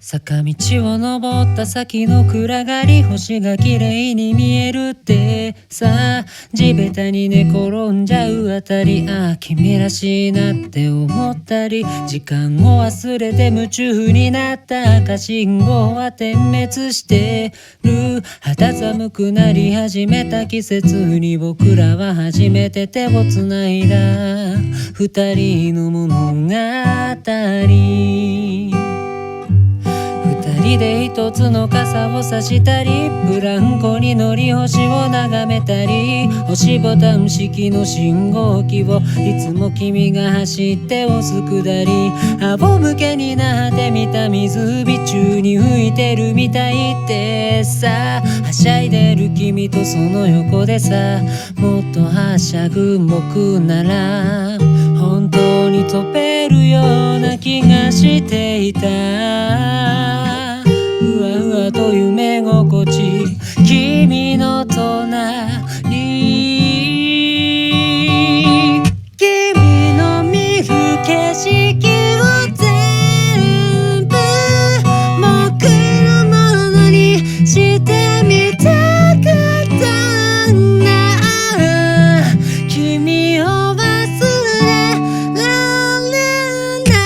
坂道を登った先の暗がり、星が綺麗に見えるってさ、地べたに寝転んじゃうあたり、君らしいなって思ったり、時間を忘れて夢中になった赤信号は点滅してる。肌寒くなり始めた季節に僕らは初めて手をつないだ。二人の物語、二人で一つの傘を差したり、ブランコに乗り星を眺めたり、押しボタン式の信号機をいつも君が走って押すくだり、仰向けになってみた水着宙に浮いてるみたいってさ、はしゃいでる君とその横でさ、もっとはしゃぐ僕なら本当に飛べるような気がしていた。ふわふわと夢心地、君の隣、君の見る景色を全部僕のものにしてみたかったんだ。君を忘れられない。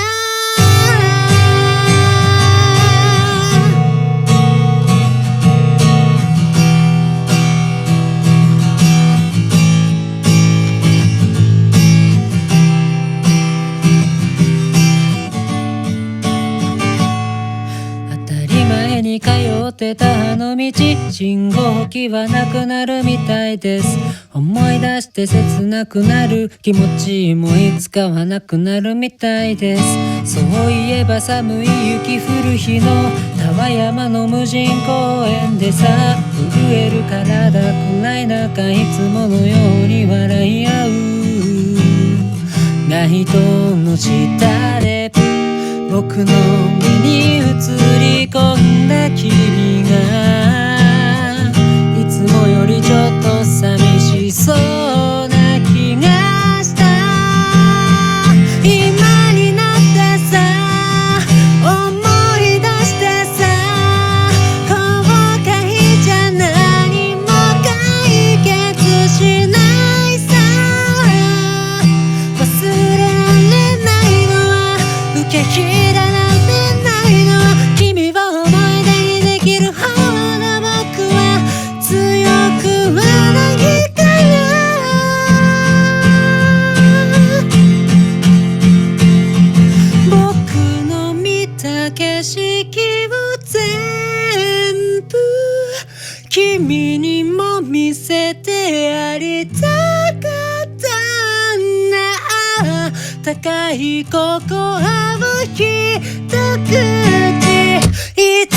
当たり前に通ってたあの道、信号機はなくなるみたいです。思い出して切なくなる気持ちもいつかはなくなるみたいです。そういえば寒い雪降る日の田和山の無人公園でさ、震える体暗い中いつものように笑い合う。ライトの下で僕の目に映り込んだ君が、いつもよりちょっと寂しそうな気がした。今になってさ、思い出してさ、後悔じゃ何も解決しないさ。忘れられないのは、受け切られないのは、君を思い出にできる方の僕は強くはないから。僕の見た景色を全部君にも見せてやりたかったんだ。高いココアを一口いつ